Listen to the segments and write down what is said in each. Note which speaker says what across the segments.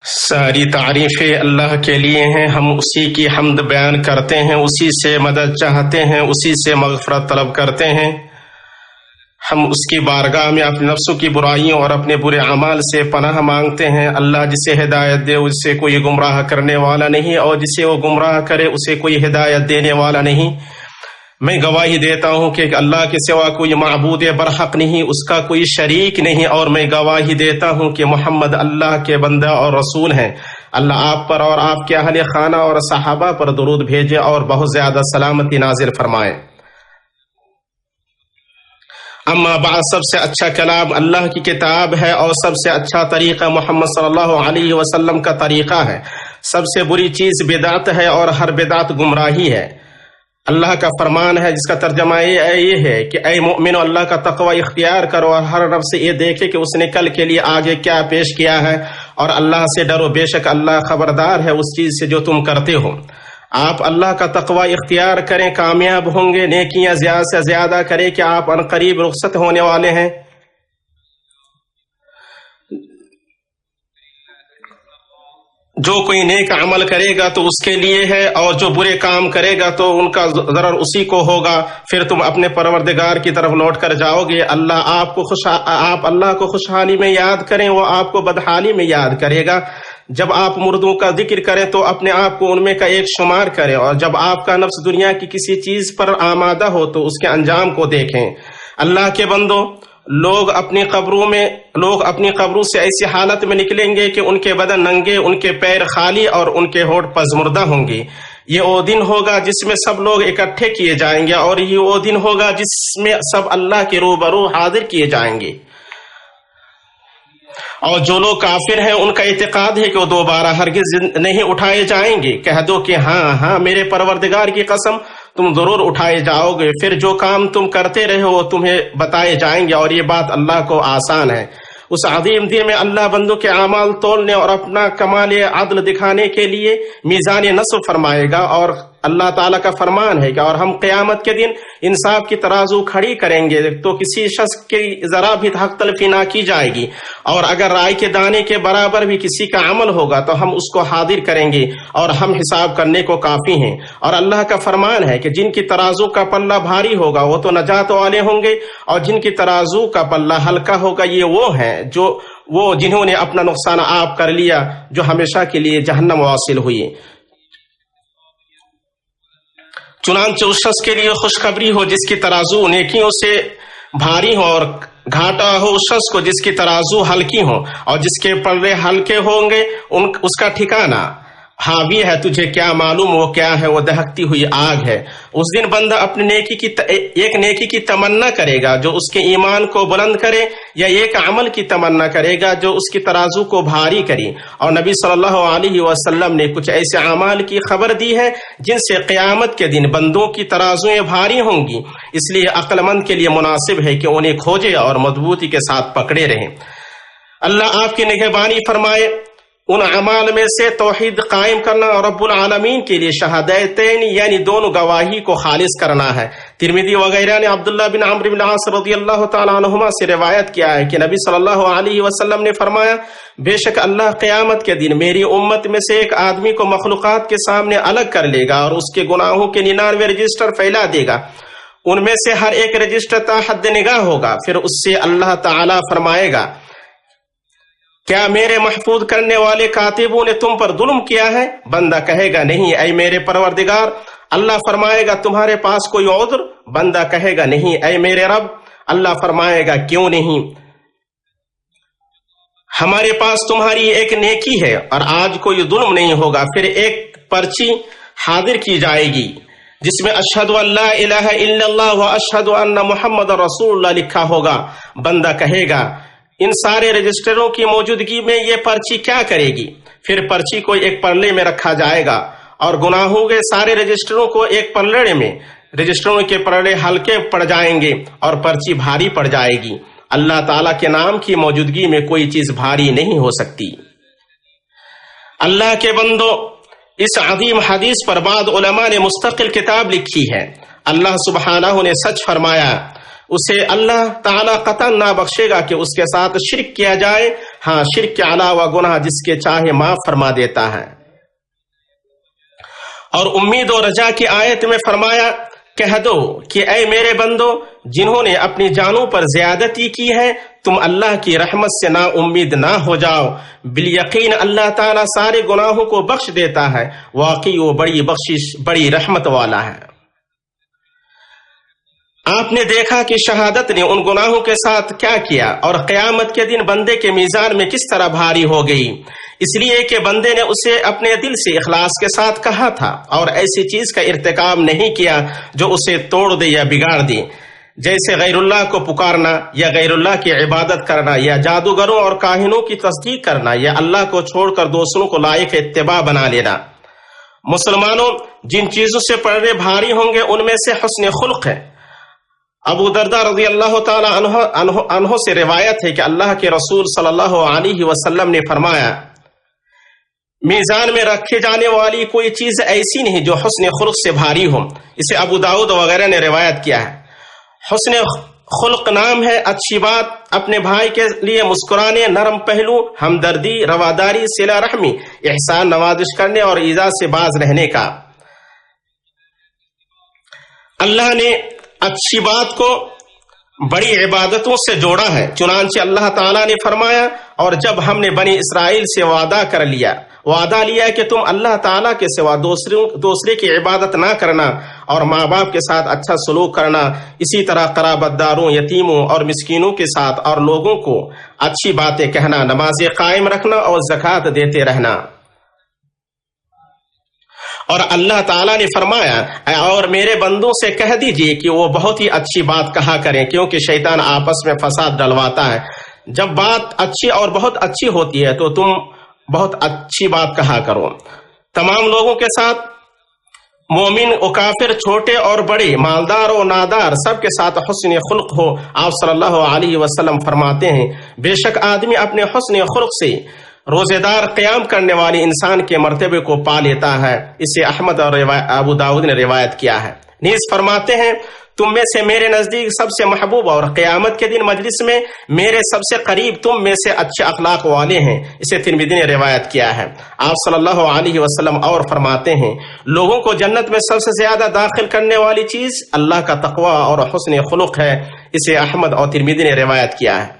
Speaker 1: ساری تعریفیں اللہ کے لیے ہیں، ہم اسی کی حمد بیان کرتے ہیں، اسی سے مدد چاہتے ہیں، اسی سے مغفرت طلب کرتے ہیں۔ ہم اس کی بارگاہ میں اپنے نفسوں کی برائیوں اور اپنے برے اعمال سے پناہ مانگتے ہیں۔ اللہ جسے ہدایت دے اسے کوئی گمراہ کرنے والا نہیں، اور جسے وہ گمراہ کرے اسے کوئی ہدایت دینے والا نہیں۔ میں گواہی دیتا ہوں کہ اللہ کے سوا کوئی معبود برحق نہیں، اس کا کوئی شریک نہیں، اور میں گواہی دیتا ہوں کہ محمد اللہ کے بندہ اور رسول ہیں۔ اللہ آپ پر اور آپ کے اہل خانہ اور صحابہ پر درود بھیجے اور بہت زیادہ سلامتی نازل فرمائے۔ اما بعد، سب سے اچھا کلام اللہ کی کتاب ہے، اور سب سے اچھا طریقہ محمد صلی اللہ علیہ وسلم کا طریقہ ہے۔ سب سے بری چیز بدعت ہے، اور ہر بدعت گمراہی ہے۔ اللہ کا فرمان ہے جس کا ترجمہ یہ ہے کہ اے مومنو، اللہ کا تقوی اختیار کرو اور ہر نفس یہ دیکھے کہ اس نے کل کے لیے آگے کیا پیش کیا ہے، اور اللہ سے ڈرو، بے شک اللہ خبردار ہے اس چیز سے جو تم کرتے ہو۔ آپ اللہ کا تقوی اختیار کریں، کامیاب ہوں گے۔ نیکیاں زیادہ سے زیادہ کریں کہ آپ ان قریب رخصت ہونے والے ہیں۔ جو کوئی نیک عمل کرے گا تو اس کے لیے ہے، اور جو برے کام کرے گا تو ان کا ضرر اسی کو ہوگا۔ پھر تم اپنے پروردگار کی طرف لوٹ کر جاؤ گے۔ آپ اللہ کو خوشحالی میں یاد کریں، وہ آپ کو بدحالی میں یاد کرے گا۔ جب آپ مردوں کا ذکر کریں تو اپنے آپ کو ان میں کا ایک شمار کریں، اور جب آپ کا نفس دنیا کی کسی چیز پر آمادہ ہو تو اس کے انجام کو دیکھیں۔ اللہ کے بندوں، لوگ اپنی قبروں سے ایسی حالت میں نکلیں گے کہ ان کے بدن ننگے، ان کے پیر خالی اور ان کے ہونٹ پزمردہ ہوں گے۔ یہ وہ دن ہوگا جس میں سب لوگ اکٹھے کیے جائیں گے، اور یہ وہ دن ہوگا جس میں سب اللہ کے روبرو حاضر کیے جائیں گے۔ اور جو لوگ کافر ہیں ان کا اعتقاد ہے کہ وہ دوبارہ ہرگز نہیں اٹھائے جائیں گے۔ کہہ دو کہ ہاں میرے پروردگار کی قسم، تم ضرور اٹھائے جاؤ گے۔ پھر جو کام تم کرتے رہے وہ تمہیں بتائے جائیں گے، اور یہ بات اللہ کو آسان ہے۔ اس عظیم دن میں اللہ بندوں کے اعمال تولنے اور اپنا کمال عدل دکھانے کے لیے میزان نصب فرمائے گا، اور اللہ تعالیٰ کا فرمان ہے کہ اور ہم قیامت کے دن انصاف کی ترازو کھڑی کریں گے تو کسی شخص کی ذرا بھی حق تلفی نہ کی جائے گی، اور اگر رائے کے دانے کے برابر بھی کسی کا عمل ہوگا تو ہم اس کو حاضر کریں گے، اور ہم حساب کرنے کو کافی ہیں۔ اور اللہ کا فرمان ہے کہ جن کی ترازو کا پلہ بھاری ہوگا وہ تو نجات والے ہوں گے، اور جن کی ترازو کا پلہ ہلکا ہوگا یہ وہ ہیں جنہوں نے اپنا نقصان آپ کر لیا، جو ہمیشہ کے لیے جہنم واصل ہوئی۔ چنانچہ اس شخص کے لیے خوشخبری ہو جس کی ترازو نیکیوں سے بھاری ہو، اور گھاٹا ہو اس شخص کو جس کی ترازو ہلکی ہو، اور جس کے پلے ہلکے ہوں گے اس کا ٹھکانہ حاوی ہے۔ تجھے کیا معلوم وہ کیا ہے؟ وہ دہکتی ہوئی آگ ہے۔ اس دن بندہ اپنے ایک نیکی کی تمنا کرے گا جو اس کے ایمان کو بلند کرے، یا ایک عمل کی تمنا کرے گا جو اس کی ترازو کو بھاری کرے۔ اور نبی صلی اللہ علیہ وسلم نے کچھ ایسے اعمال کی خبر دی ہے جن سے قیامت کے دن بندوں کی ترازویں بھاری ہوں گی، اس لیے عقل مند کے لیے مناسب ہے کہ انہیں کھوجے اور مضبوطی کے ساتھ پکڑے رہیں۔ اللہ آپ کی نگہبانی فرمائے۔ ان اعمال میں سے توحید قائم کرنا اور رب العالمین کے لیے شہادتین یعنی دونوں گواہی کو خالص کرنا ہے۔ ترمذی وغیرہ نے عبداللہ بن عمرو بن العاص رضی اللہ تعالی عنہما سے روایت کیا ہے کہ نبی صلی اللہ علیہ وسلم نے فرمایا، بے شک اللہ قیامت کے دن میری امت میں سے ایک آدمی کو مخلوقات کے سامنے الگ کر لے گا، اور اس کے گناہوں کے 99 رجسٹر پھیلا دے گا۔ ان میں سے ہر ایک رجسٹر تا حد نگاہ ہوگا۔ پھر اس سے اللہ تعالی فرمائے گا، کیا میرے محفوظ کرنے والے کاتبوں نے تم پر ظلم کیا ہے؟ بندہ کہے گا نہیں اے میرے پروردگار۔ اللہ فرمائے گا تمہارے پاس کوئی عذر؟ بندہ کہے گا نہیں اے میرے رب۔ اللہ فرمائے گا کیوں نہیں؟ ہمارے پاس تمہاری ایک نیکی ہے اور آج کوئی ظلم نہیں ہوگا۔ پھر ایک پرچی حاضر کی جائے گی جس میں اشہد ان لا الہ الا اللہ و اشہد ان محمد رسول اللہ لکھا ہوگا۔ بندہ کہے گا ان سارے رجسٹروں کی موجودگی میں یہ پرچی کیا کرے گی؟ پھر پرچی کو ایک پلڑے میں رکھا جائے گا، اور گناہوں کے سارے رجسٹروں کو ایک پلڑے میں، رجسٹروں کے پلڑے ہلکے پڑ جائیں گے اور پرچی بھاری پڑ جائے گی۔ اللہ تعالیٰ کے نام کی موجودگی میں کوئی چیز بھاری نہیں ہو سکتی۔ اللہ کے بندو، اس عظیم حدیث پر بعض علماء نے مستقل کتاب لکھی ہے۔ اللہ سبحانہ نے سچ فرمایا، اسے اللہ تعالیٰ قطعاً نہ بخشے گا کہ اس کے ساتھ شرک کیا جائے، ہاں شرک کے علاوہ گناہ جس کے چاہے معاف فرما دیتا ہے۔ اور امید و رجا کی آیت میں فرمایا، کہہ دو کہ اے میرے بندو جنہوں نے اپنی جانوں پر زیادتی کی ہے، تم اللہ کی رحمت سے نا امید نہ ہو جاؤ، بالیقین اللہ تعالیٰ سارے گناہوں کو بخش دیتا ہے، واقعی وہ بڑی بخشش بڑی رحمت والا ہے۔ آپ نے دیکھا کہ شہادت نے ان گناہوں کے ساتھ کیا کیا، اور قیامت کے دن بندے کے میزان میں کس طرح بھاری ہو گئی، اس لیے کہ بندے نے اسے اپنے دل سے اخلاص کے ساتھ کہا تھا اور ایسی چیز کا ارتکاب نہیں کیا جو اسے توڑ دے یا بگاڑ دے، جیسے غیر اللہ کو پکارنا یا غیر اللہ کی عبادت کرنا یا جادوگروں اور کاہنوں کی تصدیق کرنا یا اللہ کو چھوڑ کر دوسروں کو لائق اتباع بنا لینا۔ مسلمانوں، جن چیزوں سے پردے بھاری ہوں گے ان میں سے حسن خلق ہے۔ ابو درداء رضی اللہ تعالی عنہ سے روایت ہے کہ اللہ کے رسول صلی اللہ علیہ وسلم نے فرمایا، میزان میں رکھے جانے والی کوئی چیز ایسی نہیں جو حسن خلق سے بھاری ہو۔ اسے ابو داؤد وغیرہ نے روایت کیا ہے۔ حسن خلق نام ہے اچھی بات، اپنے بھائی کے لیے مسکرانے، نرم پہلو، ہمدردی، رواداری، صلہ رحمی، احسان نوازش کرنے اور ایذا سے باز رہنے کا۔ اللہ نے اچھی بات کو بڑی عبادتوں سے جوڑا ہے، چنانچہ اللہ تعالیٰ نے فرمایا، اور جب ہم نے بنی اسرائیل سے وعدہ لیا کہ تم اللہ تعالیٰ کے سوا دوسرے کی عبادت نہ کرنا اور ماں باپ کے ساتھ اچھا سلوک کرنا، اسی طرح قرابت داروں، یتیموں اور مسکینوں کے ساتھ اور لوگوں کو اچھی باتیں کہنا، نمازیں قائم رکھنا اور زکوٰۃ دیتے رہنا۔ اور اللہ تعالیٰ نے فرمایا، اور میرے بندوں سے کہہ دیجئے کہ وہ بہت ہی اچھی بات کہا کریں، کیونکہ شیطان آپس میں فساد ڈلواتا ہے۔ جب بات اچھی اور بہت اچھی ہوتی ہے تو تم بہت اچھی بات کہا کرو۔ تمام لوگوں کے ساتھ، مومن و کافر، چھوٹے اور بڑے، مالدار و نادار، سب کے ساتھ حسن خلق ہو۔ آپ صلی اللہ علیہ وسلم فرماتے ہیں، بے شک آدمی اپنے حسن خلق سے روزے دار قیام کرنے والے انسان کے مرتبے کو پا لیتا ہے۔ اسے احمد اور ابو داؤد نے روایت کیا ہے۔ نیز فرماتے ہیں، تم میں سے میرے نزدیک سب سے محبوب اور قیامت کے دن مجلس میں میرے سب سے قریب تم میں سے اچھے اخلاق والے ہیں۔ اسے ترمذی نے روایت کیا ہے۔ آپ صلی اللہ علیہ وسلم اور فرماتے ہیں، لوگوں کو جنت میں سب سے زیادہ داخل کرنے والی چیز اللہ کا تقوی اور حسن خلق ہے۔ اسے احمد اور ترمذی نے روایت کیا ہے۔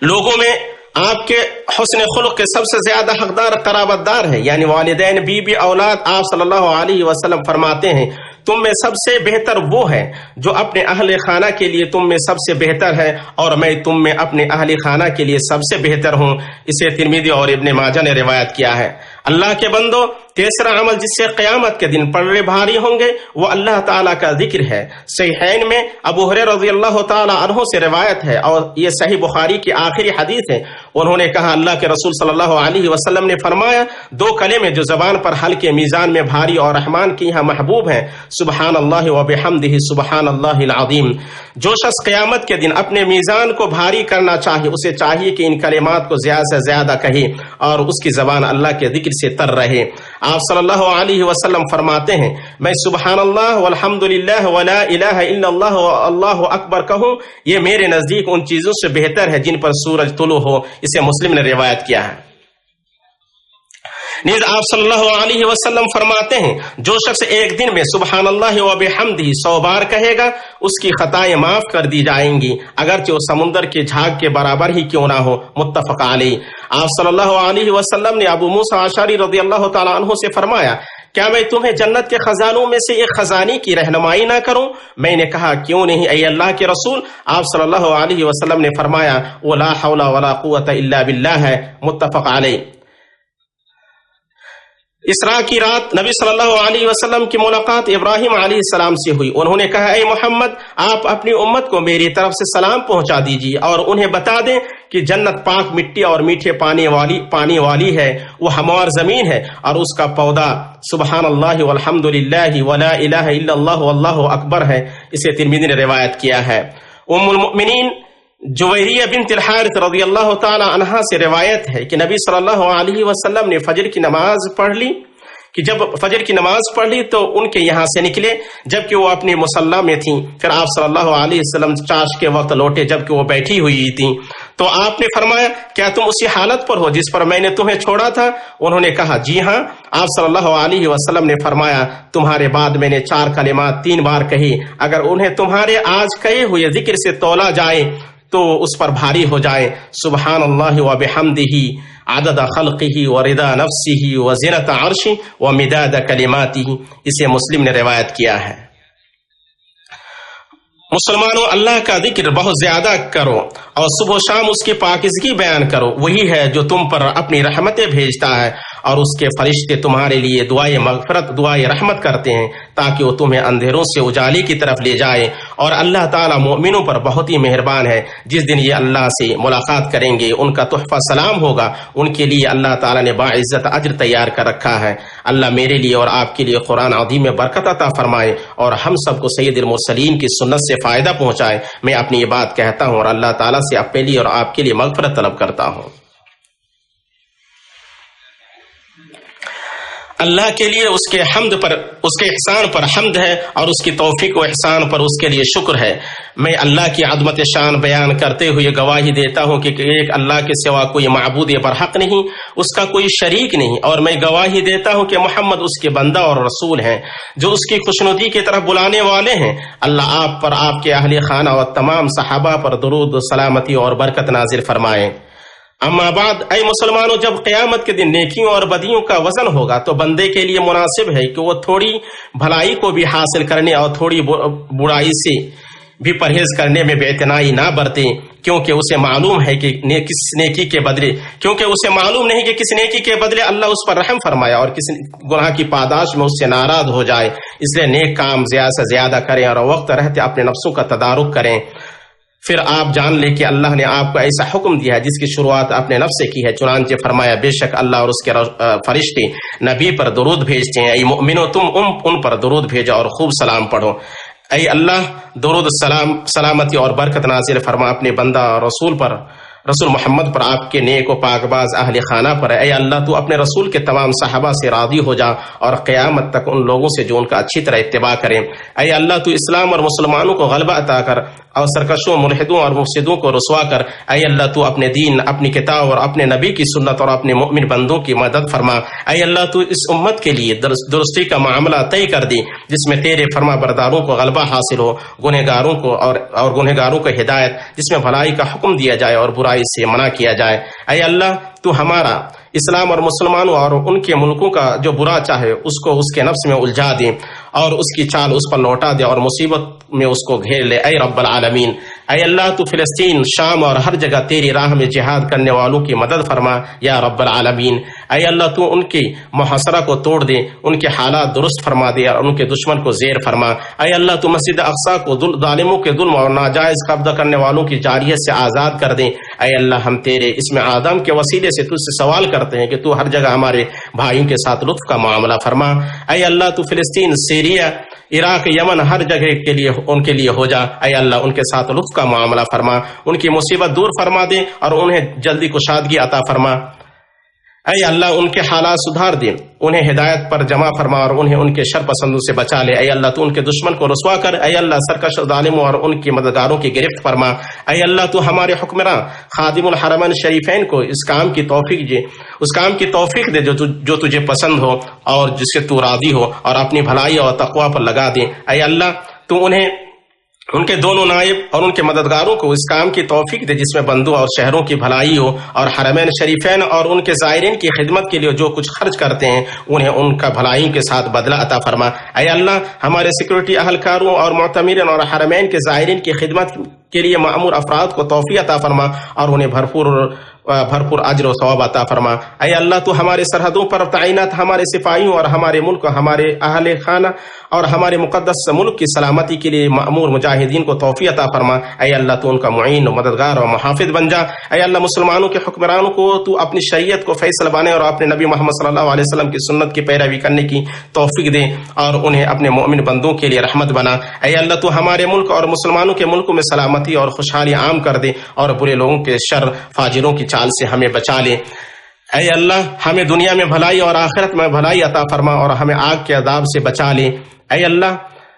Speaker 1: لوگوں میں آپ کے حسن خلق کے سب سے زیادہ حقدار قرابت دار ہے، یعنی والدین، بیوی، اولاد۔ آپ صلی اللہ علیہ وسلم فرماتے ہیں، تم میں سب سے بہتر وہ ہے جو اپنے اہل خانہ کے لیے تم میں سب سے بہتر ہے، اور میں تم میں اپنے اہل خانہ کے لیے سب سے بہتر ہوں۔ اسے ترمذی اور ابن ماجہ نے روایت کیا ہے۔ اللہ کے بندو، تیسرا عمل جس سے قیامت کے دن پردے بھاری ہوں گے وہ اللہ تعالیٰ کا ذکر ہے۔ صحیحین میں ابو ہریرہ رضی اللہ تعالیٰ عنہ سے روایت ہے، اور یہ صحیح بخاری کی آخری حدیث ہے۔ انہوں نے کہا، اللہ کے رسول صلی اللہ علیہ وسلم نے فرمایا، دو کلمے جو زبان پر ہلکے، میزان میں بھاری اور رحمان کی یہاں محبوب ہیں، سبحان اللہ و بحمدہ سبحان اللہ العظیم۔ جو شخص قیامت کے دن اپنے میزان کو بھاری کرنا چاہے، اسے چاہیے کہ ان کلمات کو زیادہ سے زیادہ کہے اور اس کی زبان اللہ کے ذکر سے تر رہے۔ آپ صلی اللہ علیہ وسلم فرماتے ہیں، میں سبحان اللہ والحمد للہ ولا الہ الا اللہ واللہ اکبر کہوں، یہ میرے نزدیک ان چیزوں سے بہتر ہے جن پر سورج طلوع ہو۔ اسے مسلم نے روایت کیا ہے۔ نیز آپ صلی اللہ علیہ وسلم فرماتے ہیں، جو شخص ایک دن میں سبحان اللہ و بحمدہ 100 بار کہے گا، اس کی خطائیں معاف کر دی جائیں گی، اگرچہ وہ سمندر کے جھاگ کے برابر ہی کیوں نہ ہو۔ متفق علیہ۔ آپ صلی اللہ علیہ وسلم نے ابو موسیٰ اشعری رضی اللہ تعالیٰ عنہ سے فرمایا، کیا میں تمہیں جنت کے خزانوں میں سے ایک خزانے کی رہنمائی نہ کروں؟ میں نے کہا، کیوں نہیں اے اللہ کے رسول؟ آپ صلی اللہ علیہ وسلم نے فرمایا، وَلَا حَوْلَ وَلَا قُوَّةَ إِلَّا بِاللَّهِ ہے۔ متفق علیہ۔ اسراء کی رات نبی صلی اللہ علیہ وسلم کی ملاقات ابراہیم علیہ السلام سے ہوئی۔ انہوں نے کہا، اے محمد، آپ اپنی امت کو میری طرف سے سلام پہنچا دیجیے اور انہیں بتا دیں کہ جنت پاک مٹی اور میٹھے پانی والی ہے، وہ ہموار زمین ہے اور اس کا پودا سبحان اللہ والحمد للہ ولا الہ الا اللہ واللہ اکبر ہے۔ اسے ترمذی نے روایت کیا ہے۔ ام المؤمنین جویریہ بنت الحارث رضی اللہ تعالی عنہا سے روایت ہے کہ نبی صلی اللہ علیہ وسلم نے فجر کی نماز پڑھ لی کہ جب فجر کی نماز پڑھ لی تو ان کے یہاں سے نکلے جبکہ وہ اپنی مصلی میں تھیں. پھر آپ صلی اللہ علیہ وسلم چاش کے وقت لوٹے جبکہ وہ بیٹھی ہوئی تھیں. تو آپ نے فرمایا کیا تم اسی حالت پر ہو جس پر میں نے تمہیں چھوڑا تھا؟ انہوں نے کہا جی ہاں. آپ صلی اللہ علیہ وسلم نے فرمایا تمہارے بعد میں نے 4 کلمات 3 بار کہی، اگر انہیں تمہارے آج کہے ہوئے ذکر سے تولا جائے تو اس پر بھاری ہو جائے. سبحان اللہ و بحمدہ عدد خلقہ و رضا نفسہ و زینت عرشہ و مداد کلماتہ. اسے مسلم نے روایت کیا ہے. مسلمانوں، اللہ کا ذکر بہت زیادہ کرو اور صبح و شام اس کی پاکیزگی بیان کرو. وہی ہے جو تم پر اپنی رحمتیں بھیجتا ہے اور اس کے فرشتے تمہارے لیے دعائے مغفرت دعائے رحمت کرتے ہیں تاکہ وہ تمہیں اندھیروں سے اجالے کی طرف لے جائے. اور اللہ تعالیٰ مومنوں پر بہت ہی مہربان ہے. جس دن یہ اللہ سے ملاقات کریں گے ان کا تحفہ سلام ہوگا. ان کے لیے اللہ تعالیٰ نے باعزت اجر تیار کر رکھا ہے. اللہ میرے لیے اور آپ کے لیے قرآن عظیم میں برکت عطا فرمائے اور ہم سب کو سید المرسلین کی سنت سے فائدہ پہنچائے. میں اپنی یہ بات کہتا ہوں اور اللہ تعالیٰ سے اپنے لیے اور آپ کے لیے مغفرت طلب کرتا ہوں. اللہ کے لیے اس کے حمد پر اس کے احسان پر حمد ہے اور اس کی توفیق و احسان پر اس کے لیے شکر ہے. میں اللہ کی عظمت شان بیان کرتے ہوئے گواہی دیتا ہوں کہ ایک اللہ کے سوا کوئی معبود برحق نہیں، اس کا کوئی شریک نہیں، اور میں گواہی دیتا ہوں کہ محمد اس کے بندہ اور رسول ہیں جو اس کی خوشنودی کی طرف بلانے والے ہیں. اللہ آپ پر، آپ کے اہل خانہ اور تمام صحابہ پر درود و سلامتی اور برکت نازل فرمائے. اما بعد، اے مسلمانوں، جب قیامت کے دن نیکیوں اور بدیوں کا وزن ہوگا تو بندے کے لیے مناسب ہے کہ وہ تھوڑی بھلائی کو بھی حاصل کرنے اور تھوڑی برائی سے بھی پرہیز کرنے میں بے اعتنائی نہ برتے، کیونکہ اسے معلوم ہے کہ کس نیکی کے بدلے اسے معلوم نہیں کہ کس نیکی کے بدلے اللہ اس پر رحم فرمایا اور کس گناہ کی پاداش میں اس سے ناراض ہو جائے. اس لیے نیک کام زیادہ سے زیادہ کریں اور وقت رہتے اپنے نفسوں کا تدارک کریں. پھر آپ جان لیں کہ اللہ نے آپ کو ایسا حکم دیا ہے جس کی شروعات اپنے نفس سے کی ہے. چنانچہ فرمایا بے شک اللہ اور اس کے فرشتے نبی پر درود بھیجتے ہیں. اے مومنو، تم ان پر درود بھیجو اور خوب سلام پڑھو. اے اللہ، درود سلامتی اور برکت نازل فرما اپنے بندہ اور رسول محمد پر، آپ کے نیک و پاک باز اہل خانہ پر. اے اللہ، تو اپنے رسول کے تمام صحابہ سے راضی ہو جا اور قیامت تک ان لوگوں سے جو ان کا اچھی طرح اتباع کریں. اے اللہ، تو اسلام اور مسلمانوں کو غلبہ عطا کر اور سرکشوں، ملحدوں اور مفسدوں کو رسوا کر. اے اللہ، تو اپنے دین، اپنی کتاب اور اپنے نبی کی سنت اور اپنے مؤمن بندوں کی مدد فرما. اے اللہ، تو اس امت کے لیے درستی کا معاملہ طے کر دی جس میں تیرے فرما برداروں کو غلبہ حاصل ہو، گنہگاروں کو ہدایت، جس میں بھلائی کا حکم دیا جائے اور برائی سے منع کیا جائے. اے اللہ، تو ہمارا اسلام اور مسلمانوں اور ان کے ملکوں کا جو برا چاہے اس کو اس کے نفس میں الجھا دے اور اس کی چال اس پر لوٹا دے اور مصیبت میں اس کو گھیر لے. اے رب العالمین، اے اللہ، تو فلسطین، شام اور ہر جگہ تیری راہ میں جہاد کرنے والوں کی مدد فرما یا رب العالمین. اے اللہ، تو ان کی محاصرہ کو توڑ دے، ان کے حالات درست فرما دے اور ان کے دشمن کو زیر فرما. اے اللہ، تو مسجد اقصی کو ظالموں کے ظلم اور ناجائز قبضہ کرنے والوں کی جاریت سے آزاد کر دے. اے اللہ، ہم تیرے اسم اعظم کے وسیلے سے تجھ سے سوال کرتے ہیں کہ تو ہر جگہ ہمارے بھائیوں کے ساتھ لطف کا معاملہ فرما. اے اللہ، تو فلسطین، سیریا، عراق، یمن ہر جگہ کے لیے ان کے لیے ہو جا. اے اللہ، ان کے ساتھ لطف کا معاملہ فرما، ان کی مصیبت دور فرما دے اور انہیں جلدی کشادگی عطا فرما. اے اللہ، ان کے حالات سدھار دے، انہیں ہدایت پر جمع فرما اور انہیں ان کے شر پسندوں سے بچا لے. اے اللہ، تو ان کے دشمن کو رسوا کر. اے اللہ، سرکش ظالموں اور ان کی مددگاروں کی گرفت فرما. اے اللہ، تو ہمارے حکمراں خادم الحرمین شریفین کو اس کام کی توفیق دے جو تجھے پسند ہو اور جس سے تو راضی ہو اور اپنی بھلائی اور تقوی پر لگا دے. اے اللہ، تو انہیں، ان کے دونوں نائب اور ان کے مددگاروں کو اس کام کی توفیق دے جس میں بندوں اور شہروں کی بھلائی ہو اور حرمین شریفین اور ان کے زائرین کی خدمت کے لیے جو کچھ خرچ کرتے ہیں انہیں ان کا بھلائیوں کے ساتھ بدلہ عطا فرما. اے اللہ، ہمارے سیکورٹی اہلکاروں اور معتمرین اور حرمین کے زائرین کی خدمت کے لیے مأمور افراد کو توفیق عطا فرما اور انہیں بھرپور اجر و ثواب عطا فرما. اے اللہ، تو ہمارے سرحدوں پر تعینات ہمارے سپاہیوں اور ہمارے ملک، ہمارے اہل خانہ اور ہمارے مقدس ملک کی سلامتی کے لیے مأمور مجاہدین کو توفیق عطا فرما. اے اللہ، تو ان کا معین و مددگار اور محافظ بن جا. اے اللہ، مسلمانوں کے حکمرانوں کو تو اپنی شریعت کو فیصل بنے اور اپنے نبی محمد صلی اللہ علیہ وسلم کی سنت کی پیروی کرنے کی توفیق دے اور انہیں اپنے مومن بندوں کے لیے رحمت بنا. اے اللہ، تو ہمارے ملک اور مسلمانوں کے ملکوں میں سلامتی اور خوشحالی عام کر دے اور برے لوگوں کے شر، فاجروں کی چال سے ہمیں بچا لے. اے اللہ ہمیں دنیا میں بھلائی اور آخرت میں بھلائی عطا فرما اور ہمیں آگ کے عذاب سے بچا لے۔ اے اللہ،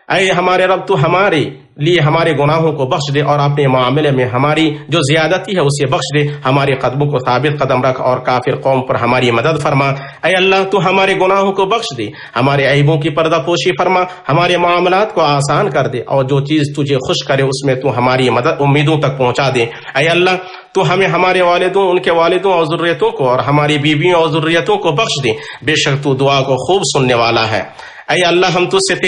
Speaker 1: اے ہمارے رب، تو ہمارے لیے ہمارے گناہوں کو بخش دے اور اپنے معاملے میں ہماری جو زیادتی ہے اسے بخش دے، ہمارے قدموں کو ثابت قدم رکھ اور کافر قوم پر ہماری مدد فرما۔ اے اللہ تو ہمارے گناہوں کو بخش دے، ہمارے عیبوں کی پردہ پوشی فرما، ہمارے معاملات کو آسان کر دے اور جو چیز تجھے خوش کرے اس میں تو ہماری مدد امیدوں تک پہنچا دے۔ اے اللہ تو ہمیں ہمارے والدوں، ان کے والدوں اور ذریتوں کو اور ہماری بیویوں اور ذریتوں کو بخش دے، بے شک تو دعا کو خوب سننے والا ہے۔ اے اللہ ہم تجھ سے